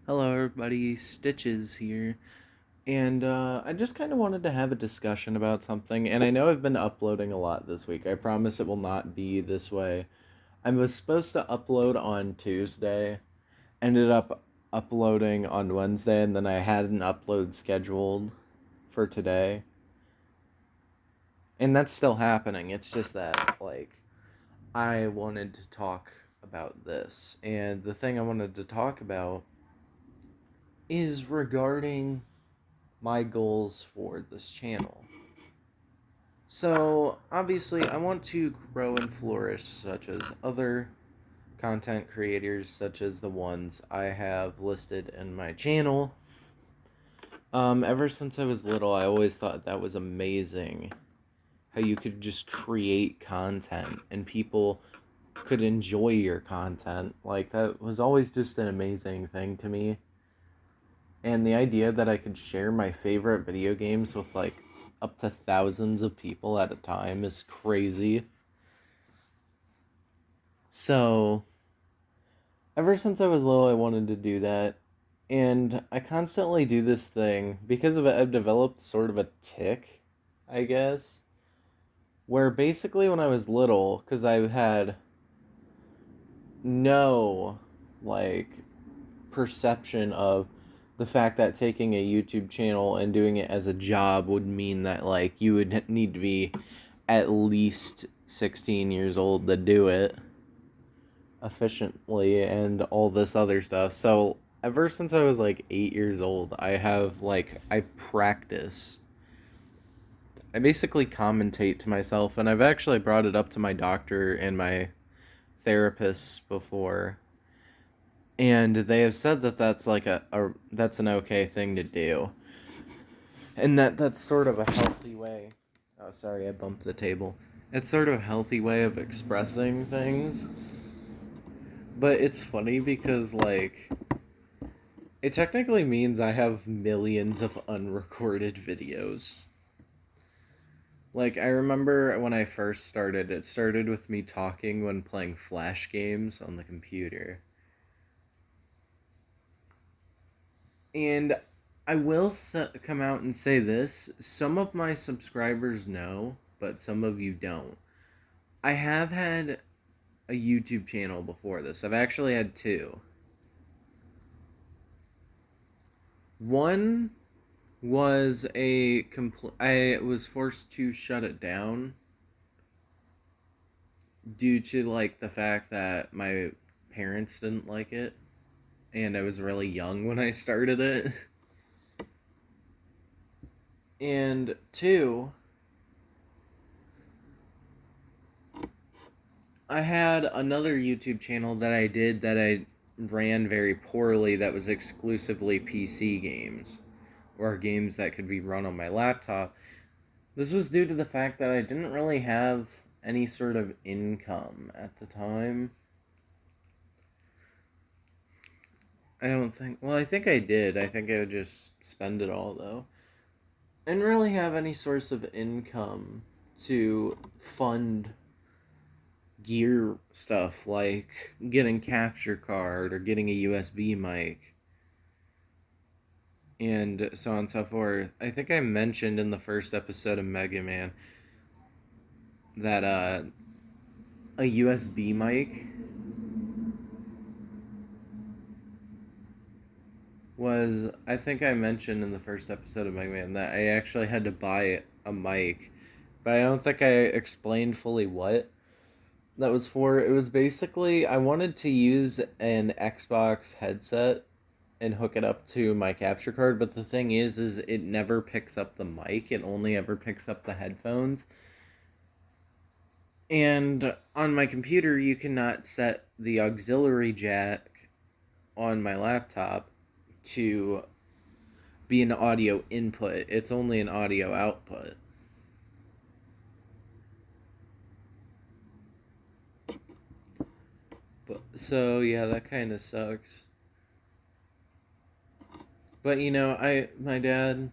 Hello, everybody. Stitches here. And I just kind of wanted to have a discussion about something. And I know I've been uploading a lot this week. I promise it will not be this way. I was supposed to upload on Tuesday, ended up uploading on Wednesday, and then I had an upload scheduled for today. And that's still happening. It's just that, I wanted to talk about this. And the thing I wanted to talk about is regarding my goals for this channel. So, obviously, I want to grow and flourish, such as other content creators, such as the ones I have listed in my channel. Ever since I was little, I always thought that was amazing. How you could just create content and people could enjoy your content. Like, that was always just an amazing thing to me. And the idea that I could share my favorite video games with up to thousands of people at a time is crazy. So, ever since I was little, I wanted to do that. And I constantly do this thing. Because of it, I've developed sort of a tick, I guess. Where basically, when I was little, because I had no, like, perception of the fact that taking a YouTube channel and doing it as a job would mean that you would need to be at least 16 years old to do it efficiently and all this other stuff. So ever since I was 8 years old, I practice. I basically commentate to myself, and I've actually brought it up to my doctor and my therapist before, and they have said that that's that's an okay thing to do, and that's sort of a healthy way. Oh, sorry, I bumped the table. It's sort of a healthy way of expressing things, but it's funny because it technically means I have millions of unrecorded videos. I remember when I first started, it started with me talking when playing Flash games on the computer. And I will come out and say this. Some of my subscribers know, but some of you don't. I have had a YouTube channel before this. I've actually had two. One was I was forced to shut it down due to the fact that my parents didn't like it and I was really young when I started it. And two, I had another YouTube channel that I ran very poorly that was exclusively PC games or games that could be run on my laptop. This was due to the fact that I didn't really have any sort of income at the time. I don't think. Well, I think I did. I think I would just spend it all, though. I didn't really have any source of income to fund gear stuff like getting capture card or getting a USB mic and so on and so forth. I think I mentioned in the first episode of Mega Man that a USB mic was I think I mentioned in the first episode of Mega Man that I actually had to buy a mic, but I don't think I explained fully what that was for. It was basically I wanted to use an Xbox headset and hook it up to my capture card, but the thing is it never picks up the mic. It only ever picks up the headphones. And on my computer, you cannot set the auxiliary jack on my laptop to be an audio input. It's only an audio output. But so yeah, that kind of sucks. But my dad,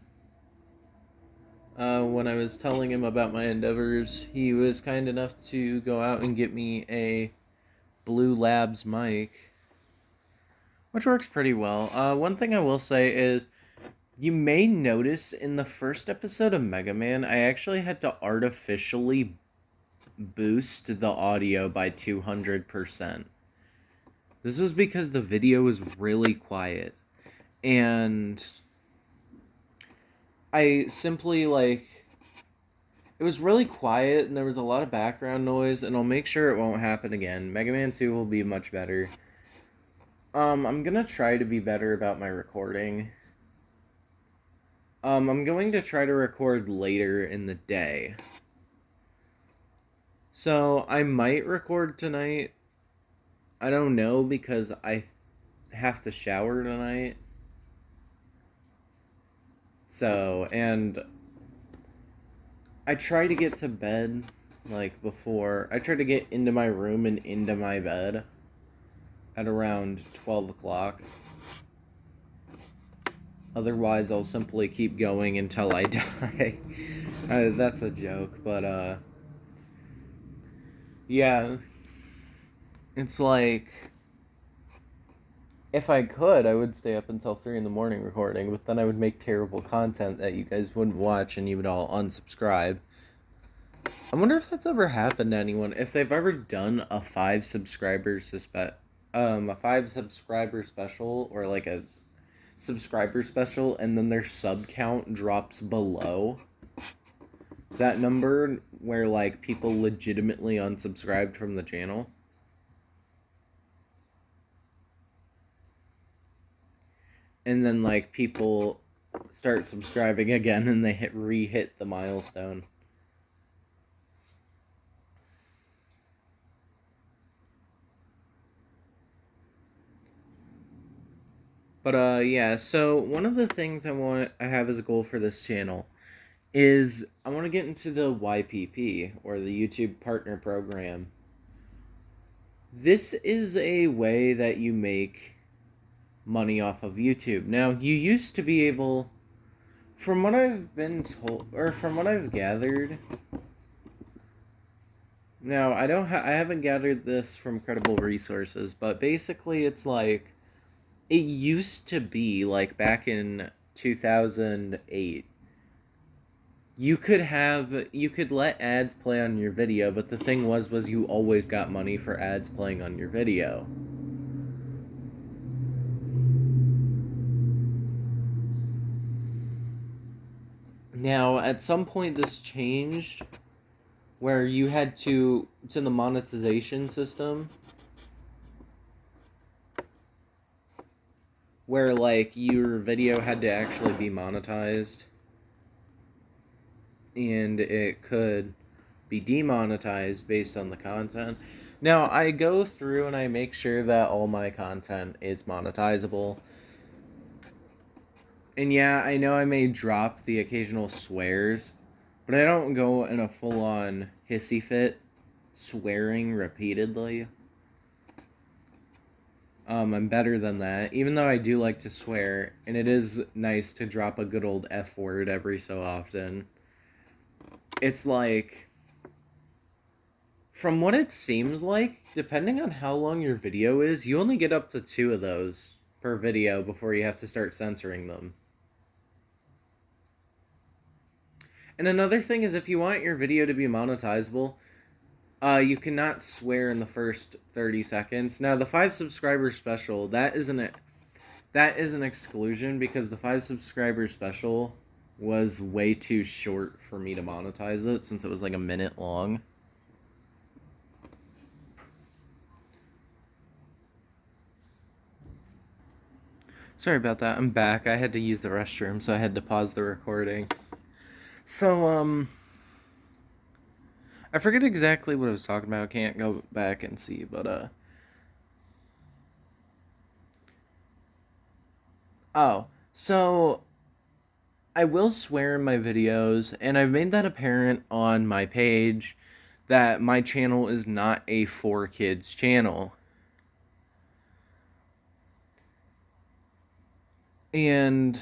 when I was telling him about my endeavors, he was kind enough to go out and get me a Blue Labs mic, which works pretty well. One thing I will say is you may notice in the first episode of Mega Man, I actually had to artificially boost the audio by 200%. This was because the video was really quiet. And I simply, like, it was really quiet and there was a lot of background noise, and I'll make sure it won't happen again. Mega Man 2 will be much better. I'm gonna try to be better about my recording. I'm going to try to record later in the day. So, I might record tonight. I don't know because I have to shower tonight. So, and I try to get to bed, like, before. I try to get into my room and into my bed at around 12 o'clock. Otherwise, I'll simply keep going until I die. That's a joke, but, yeah. It's like, if I could, I would stay up until 3 in the morning recording, but then I would make terrible content that you guys wouldn't watch and you would all unsubscribe. I wonder if that's ever happened to anyone, if they've ever done a 5 subscribers a 5 subscriber special, or like a subscriber special, and then their sub count drops below that number where, like, people legitimately unsubscribed from the channel. And then, like, people start subscribing again and they re-hit the milestone. But yeah, so one of the things I have as a goal for this channel is I want to get into the YPP, or the YouTube Partner Program. This is a way that you make money off of YouTube. Now, you used to be able, from what I've been told, or from what I've gathered, now I haven't gathered this from credible resources, but basically it's like, it used to be, like, back in 2008, you could let ads play on your video, but the thing was you always got money for ads playing on your video. Now, at some point this changed, where you had to the monetization system, where, like, your video had to actually be monetized, and it could be demonetized based on the content. Now, I go through and I make sure that all my content is monetizable. And yeah, I know I may drop the occasional swears, but I don't go in a full-on hissy fit swearing repeatedly. I'm better than that, even though I do like to swear, and it is nice to drop a good old F word every so often. It's like, from what it seems like, depending on how long your video is, you only get up to 2 of those per video before you have to start censoring them. And another thing is, if you want your video to be monetizable, you cannot swear in the first 30 seconds. Now, the 5 subscriber special, that is an exclusion, because the 5 subscriber special was way too short for me to monetize it, since it was like a minute long. Sorry about that. I'm back. I had to use the restroom, so I had to pause the recording. So, I forget exactly what I was talking about. I can't go back and see, but, oh, so I will swear in my videos, and I've made that apparent on my page, that my channel is not a 4Kids channel. And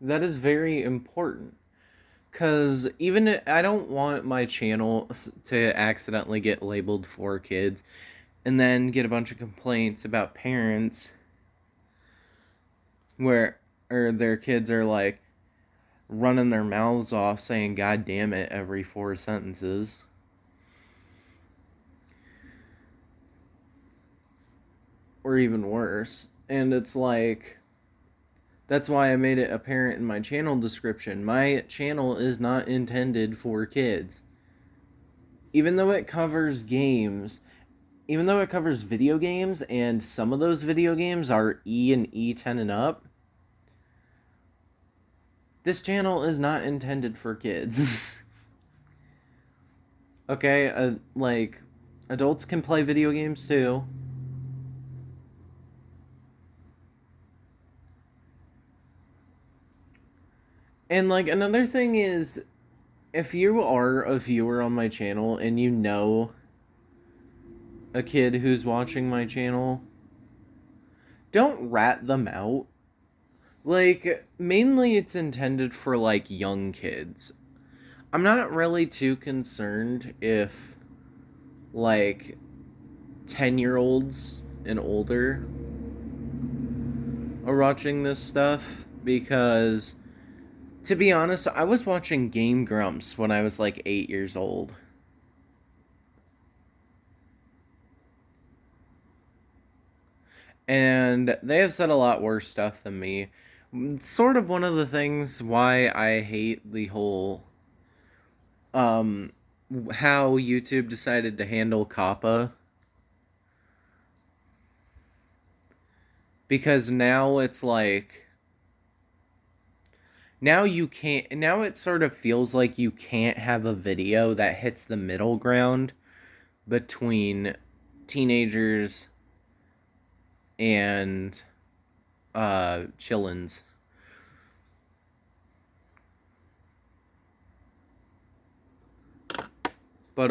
that is very important, because I don't want my channel to accidentally get labeled 4Kids. and then get a bunch of complaints about parents where or their kids are like running their mouths off saying "God damn it" every 4 sentences. Or even worse. And it's like, that's why I made it apparent in my channel description. My channel is not intended for kids. Even though it covers games, even though it covers video games, and some of those video games are E and E10 and up, this channel is not intended for kids. Okay, like, adults can play video games too. And, like, another thing is, if you are a viewer on my channel and you know a kid who's watching my channel, don't rat them out. Like, mainly it's intended for, like, young kids. I'm not really too concerned if, like, 10-year-olds and older are watching this stuff, because, to be honest, I was watching Game Grumps when I was, like, 8 years old. And they have said a lot worse stuff than me. It's sort of one of the things why I hate the whole how YouTube decided to handle COPPA. Because now it's like, now it sort of feels like you can't have a video that hits the middle ground between teenagers and chillins. But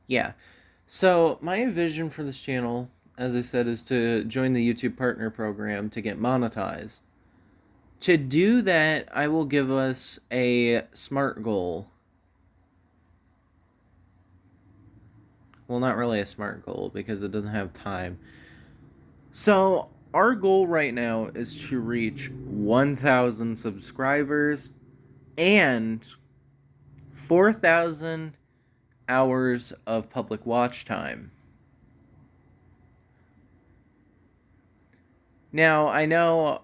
yeah. So my vision for this channel, as I said, is to join the YouTube Partner Program to get monetized. To do that, I will give us a SMART goal. Well, not really a SMART goal, because it doesn't have time. So, our goal right now is to reach 1,000 subscribers and 4,000 hours of public watch time. Now, I know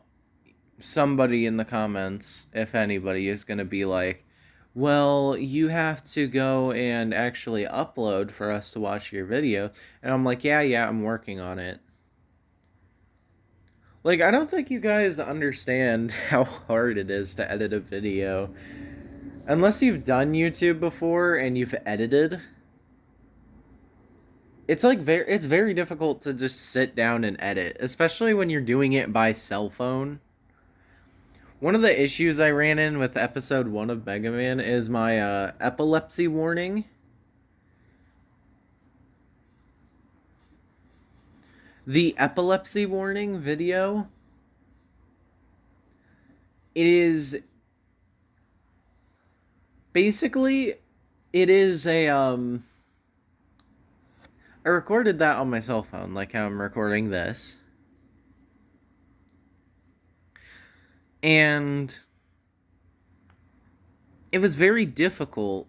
somebody in the comments, if anybody, is going to be like, well, you have to go and actually upload for us to watch your video. And I'm like, yeah, I'm working on it. Like, I don't think you guys understand how hard it is to edit a video. Unless you've done YouTube before and you've edited, it's like it's very difficult to just sit down and edit, especially when you're doing it by cell phone. One of the issues I ran in with episode 1 of Mega Man is my epilepsy warning. The epilepsy warning video, it is basically, it is a I recorded that on my cell phone, like how I'm recording this. And it was very difficult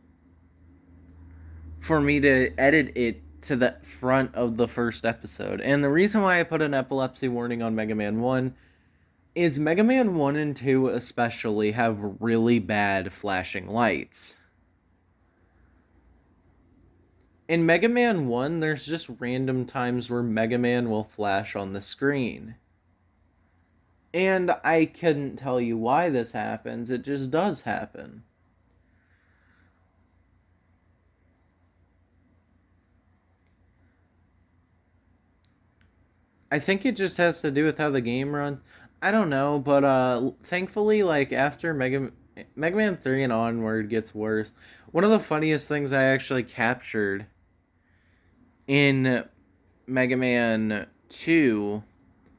for me to edit it to the front of the first episode. And the reason why I put an epilepsy warning on Mega Man 1 is Mega Man 1 and 2 especially have really bad flashing lights. In Mega Man 1, there's just random times where Mega Man will flash on the screen. And I couldn't tell you why this happens, it just does happen. I think it just has to do with how the game runs. I don't know, but thankfully, like, after Mega Man 3 and onward gets worse. One of the funniest things I actually captured in Mega Man 2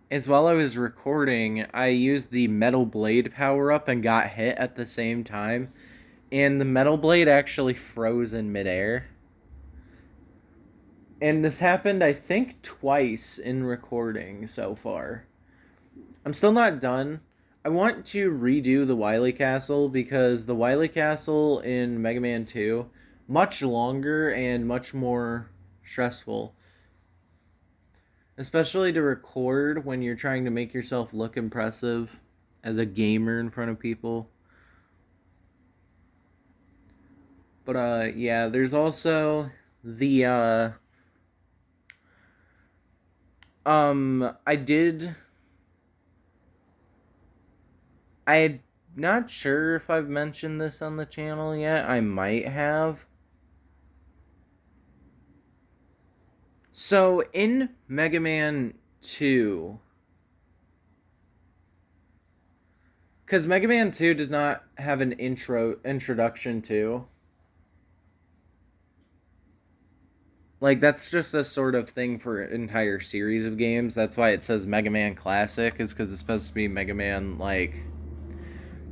is while I was recording, I used the Metal Blade power-up and got hit at the same time. And the Metal Blade actually froze in midair. And this happened, I think, twice in recording so far. I'm still not done. I want to redo the Wily Castle because the Wily Castle in Mega Man 2, much longer and much more stressful. Especially to record when you're trying to make yourself look impressive as a gamer in front of people. But yeah, there's also the I did I'm not sure if I've mentioned this on the channel yet. I might have. So in Mega Man 2, because Mega Man 2 does not have an introduction to. Like, that's just a sort of thing for an entire series of games. That's why it says Mega Man Classic, is because it's supposed to be Mega Man, like,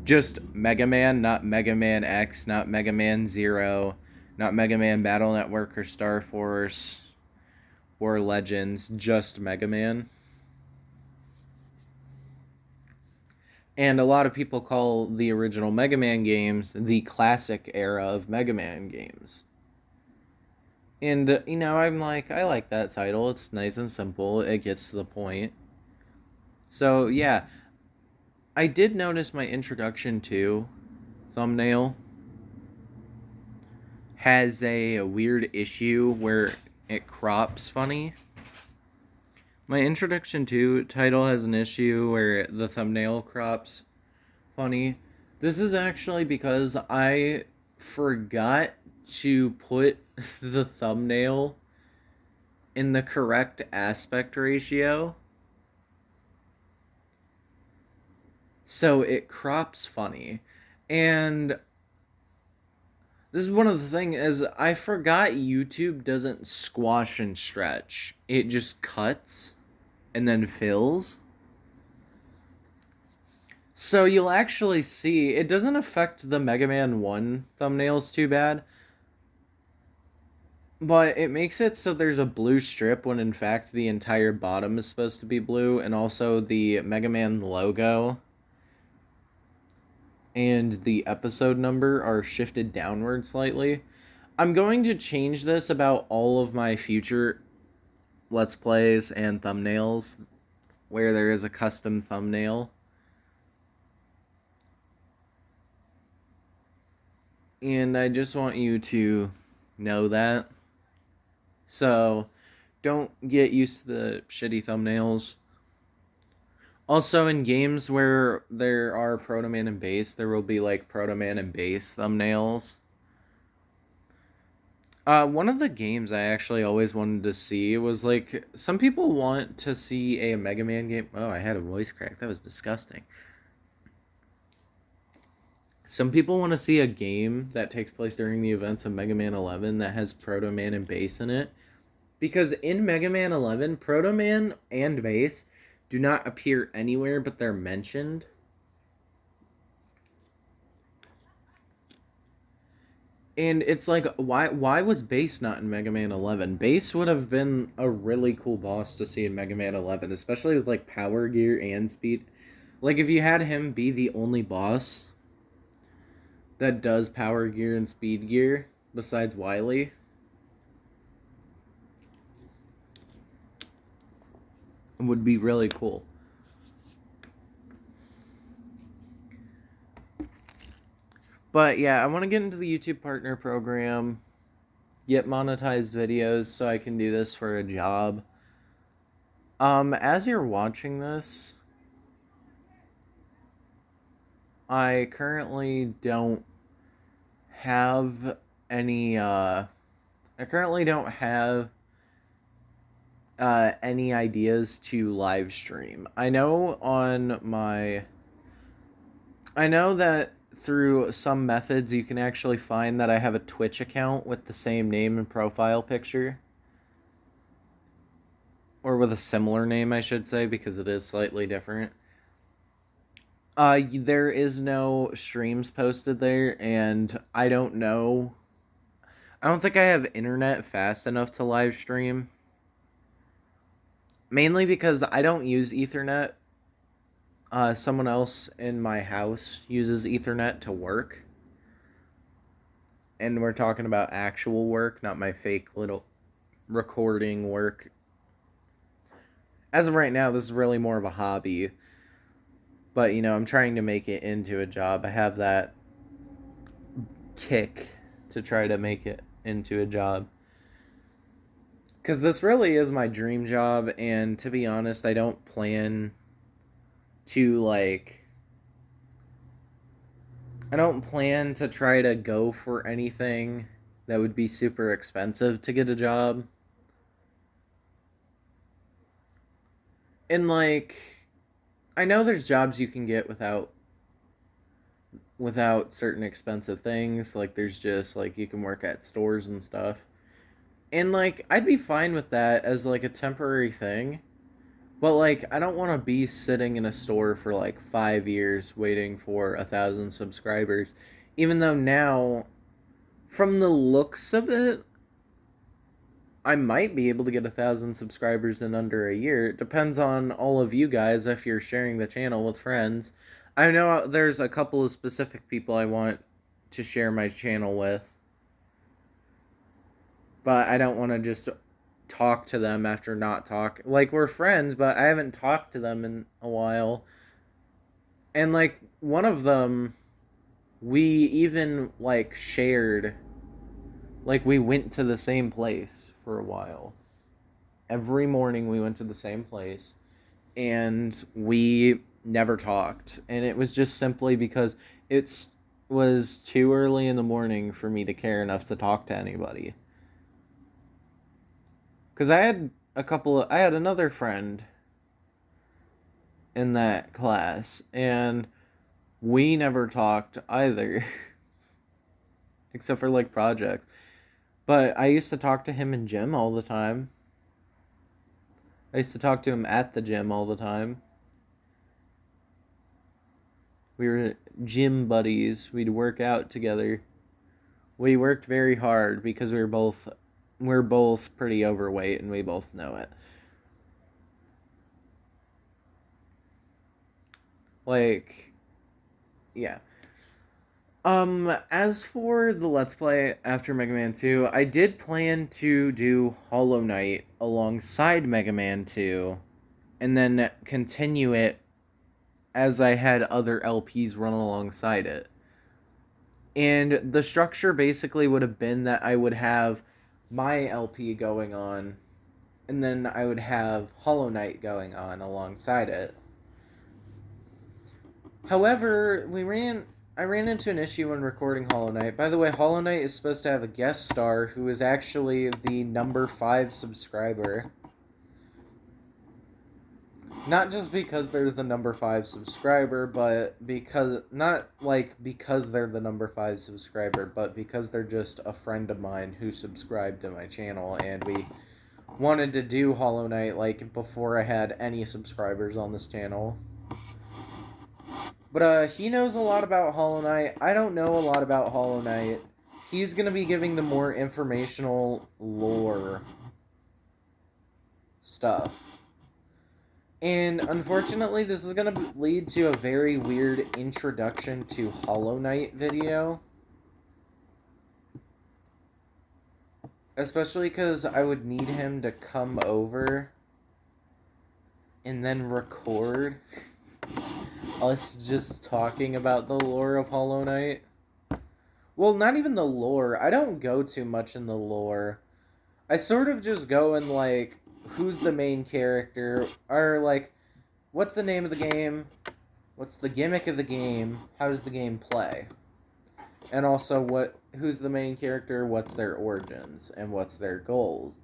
just Mega Man, not Mega Man X, not Mega Man Zero, not Mega Man Battle Network or Star Force or Legends, just Mega Man. And a lot of people call the original Mega Man games the classic era of Mega Man games. And, you know, I'm like, I like that title. It's nice and simple. It gets to the point. So, yeah. I did notice my introduction to thumbnail has a weird issue where it crops funny. My introduction to title has an issue where the thumbnail crops funny. This is actually because I forgot to put the thumbnail in the correct aspect ratio. So it crops funny. And this is one of the things is I forgot YouTube doesn't squash and stretch. It just cuts and then fills. So you'll actually see it doesn't affect the Mega Man 1 thumbnails too bad. But it makes it so there's a blue strip when in fact the entire bottom is supposed to be blue, and also the Mega Man logo and the episode number are shifted downward slightly. I'm going to change this about all of my future Let's Plays and thumbnails where there is a custom thumbnail. And I just want you to know that. So, don't get used to the shitty thumbnails. Also, in games where there are Proto Man and Bass, there will be, like, Proto Man and Bass thumbnails. One of the games I actually always wanted to see was, like, some people want to see a Mega Man game. Oh, I had a voice crack. That was disgusting. Some people want to see a game that takes place during the events of Mega Man 11 that has Proto Man and Bass in it. Because in Mega Man 11, Proto Man and Bass do not appear anywhere, but they're mentioned. And it's like, why was Bass not in Mega Man 11? Bass would have been a really cool boss to see in Mega Man 11, especially with, like, Power Gear and Speed. Like, if you had him be the only boss that does Power Gear and Speed Gear, besides Wily, it would be really cool. But yeah, I want to get into the YouTube Partner Program, get monetized videos so I can do this for a job. As you're watching this, I currently don't have any, any ideas to live stream. I know that through some methods you can actually find that I have a Twitch account with the same name and profile picture. Or with a similar name, I should say, because it is slightly different. There is no streams posted there, and I don't know. I don't think I have internet fast enough to live stream. Mainly because I don't use Ethernet. Someone else in my house uses Ethernet to work. And we're talking about actual work, not my fake little recording work. As of right now, this is really more of a hobby. But, I'm trying to make it into a job. I have that kick to try to make it into a job. Because this really is my dream job, and to be honest, I don't plan to, I don't plan to try to go for anything that would be super expensive to get a job. And, I know there's jobs you can get without certain expensive things. There's just, you can work at stores and stuff. And, I'd be fine with that as, a temporary thing. But, I don't want to be sitting in a store for, 5 years waiting for 1,000 subscribers. Even though now, from the looks of it, I might be able to get 1,000 subscribers in under a year. It depends on all of you guys if you're sharing the channel with friends. I know there's a couple of specific people I want to share my channel with. But I don't want to just talk to them after not talk. We're friends, but I haven't talked to them in a while. And, one of them, we even, shared. We went to the same place for a while. Every morning we went to the same place. And we never talked. And it was just simply because it was too early in the morning for me to care enough to talk to anybody. Because I had another friend in that class, and we never talked either. Except for, projects. But I used to talk to him in gym all the time. I used to talk to him at the gym all the time. We were gym buddies. We'd work out together. We worked very hard because we're both pretty overweight, and we both know it. Yeah. As for the Let's Play after Mega Man 2, I did plan to do Hollow Knight alongside Mega Man 2, and then continue it as I had other LPs run alongside it. And the structure basically would have been that I would have my LP going on, and then I would have Hollow Knight going on alongside it. However, I ran into an issue when recording Hollow Knight. By the way, Hollow Knight is supposed to have a guest star who is actually the number 5 subscriber. Not just because they're the number 5 subscriber, but because, not because they're the number 5 subscriber, but because they're just a friend of mine who subscribed to my channel, and we wanted to do Hollow Knight, before I had any subscribers on this channel. But, he knows a lot about Hollow Knight. I don't know a lot about Hollow Knight. He's gonna be giving the more informational lore stuff. And, unfortunately, this is gonna lead to a very weird introduction to Hollow Knight video. Especially because I would need him to come over and then record us just talking about the lore of Hollow Knight. Well, not even the lore. I don't go too much in the lore. I sort of just go in, who's the main character, or, what's the name of the game, what's the gimmick of the game, how does the game play, and also who's the main character, what's their origins, and what's their goals.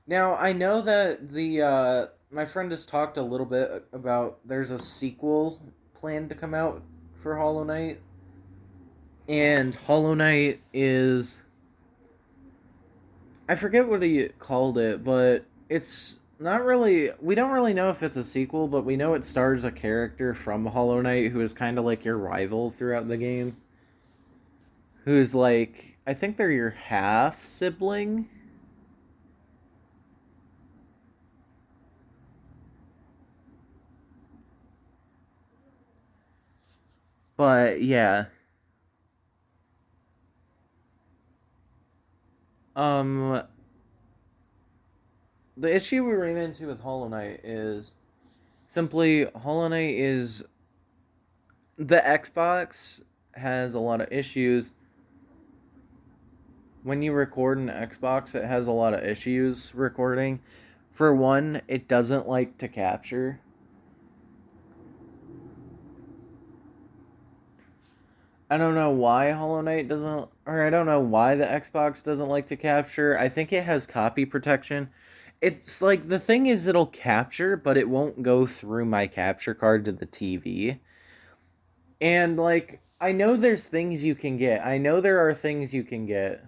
Now, I know that my friend has talked a little bit about there's a sequel planned to come out for Hollow Knight. And Hollow Knight is, I forget what he called it, but it's Not really. We don't really know if it's a sequel, but we know it stars a character from Hollow Knight who is kind of like your rival throughout the game. Who's like, I think they're your half sibling. But yeah. Um the issue we ran into with Hollow Knight is simply Hollow Knight is the Xbox has a lot of issues. When you record an Xbox, it has a lot of issues recording. For one, it doesn't like to capture. I don't know why Hollow Knight doesn't, or I don't know why the Xbox doesn't like to capture. I think it has copy protection. It's like the thing is it'll capture, but it won't go through my capture card to the TV. And like I know there's things you can get. I know there are things you can get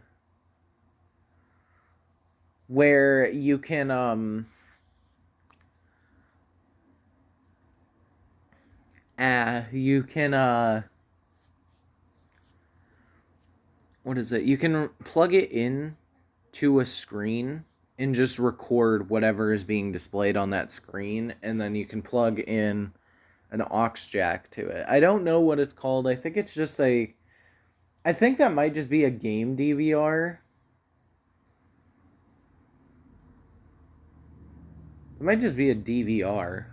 where you can you can what is it? You can plug it in to a screen and just record whatever is being displayed on that screen, and then you can plug in an aux jack to it. I don't know what it's called. I think it's just a I think that might just be a game DVR. It might just be a DVR.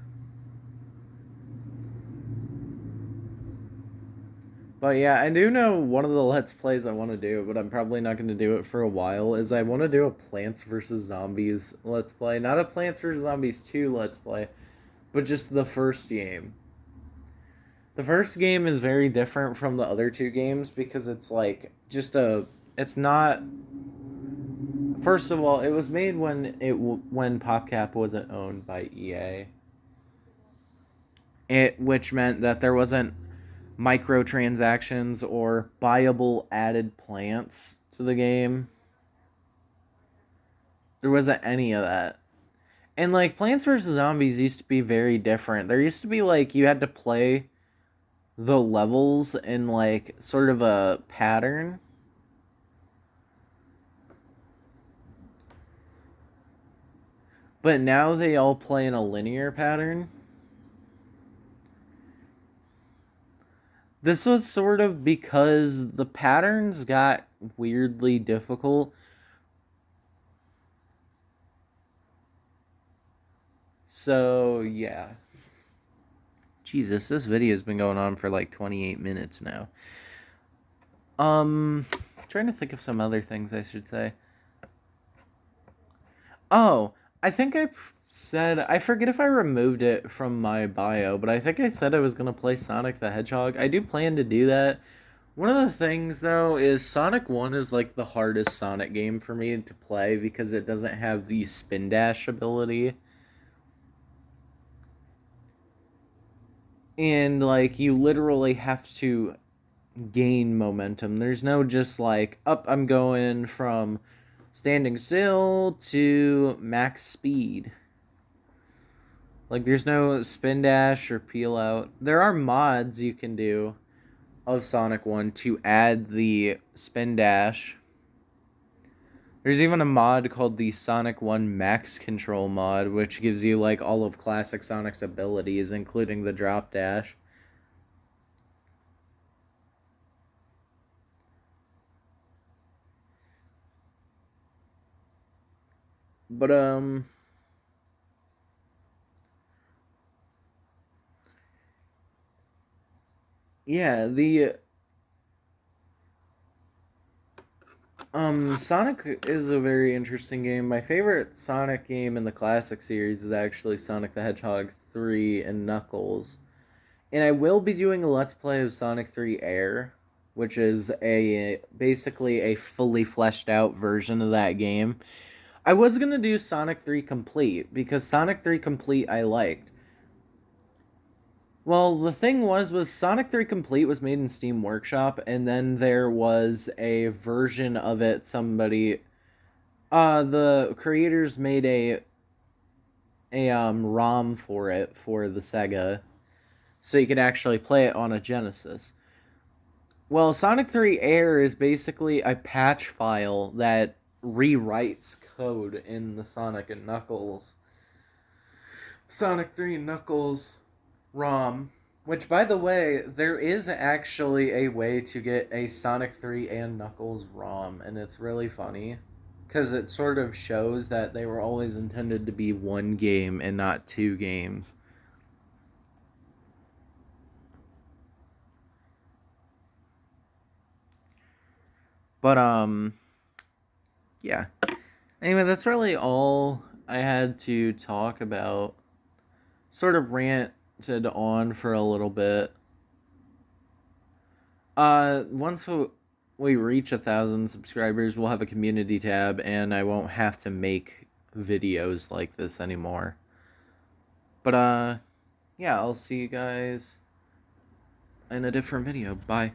But yeah, I do know one of the Let's Plays I want to do, but I'm probably not going to do it for a while, is I want to do a Plants vs. Zombies Let's Play. Not a Plants vs. Zombies 2 Let's Play, but just the first game. The first game is very different from the other two games because it's like just a... It's not... First of all, it was made when PopCap wasn't owned by EA. Which meant that there wasn't microtransactions or buyable added plants to the game. There wasn't any of that. And like Plants vs. Zombies used to be very different. There used to be like you had to play the levels in like sort of a pattern. But now they all play in a linear pattern. This was sort of because the patterns got weirdly difficult. So, yeah. Jesus, this video's been going on for like 28 minutes now. Trying to think of some other things I should say. Oh, I think I said, I forget if I removed it from my bio, but I think I said I was going to play Sonic the Hedgehog. I do plan to do that. One of the things, though, is Sonic 1 is like the hardest Sonic game for me to play because it doesn't have the spin dash ability. And, like, you literally have to gain momentum. There's no just like, up, I'm going from standing still to max speed. Like, there's no spin dash or peel out. There are mods you can do of Sonic 1 to add the spin dash. There's even a mod called the Sonic 1 Max Control mod, which gives you like all of classic Sonic's abilities, including the drop dash. But yeah, the Sonic is a very interesting game. My favorite Sonic game in the classic series is actually Sonic the Hedgehog 3 and Knuckles. And I will be doing a Let's Play of Sonic 3 Air, which is basically a fully fleshed out version of that game. I was going to do Sonic 3 Complete because Sonic 3 Complete I liked. Well, the thing was Sonic 3 Complete was made in Steam Workshop, and then there was a version of it the creators made a ROM for it for the Sega, so you could actually play it on a Genesis. Well, Sonic 3 Air is basically a patch file that rewrites code in the Sonic 3 Knuckles ROM. Which, by the way, there is actually a way to get a Sonic 3 and Knuckles ROM, and it's really funny. Because it sort of shows that they were always intended to be one game and not two games. But, yeah. Anyway, that's really all I had to talk about. Sort of ranted on for a little bit. Once we reach 1,000 subscribers, we'll have a community tab, and I won't have to make videos like this anymore. But, yeah, I'll see you guys in a different video. Bye.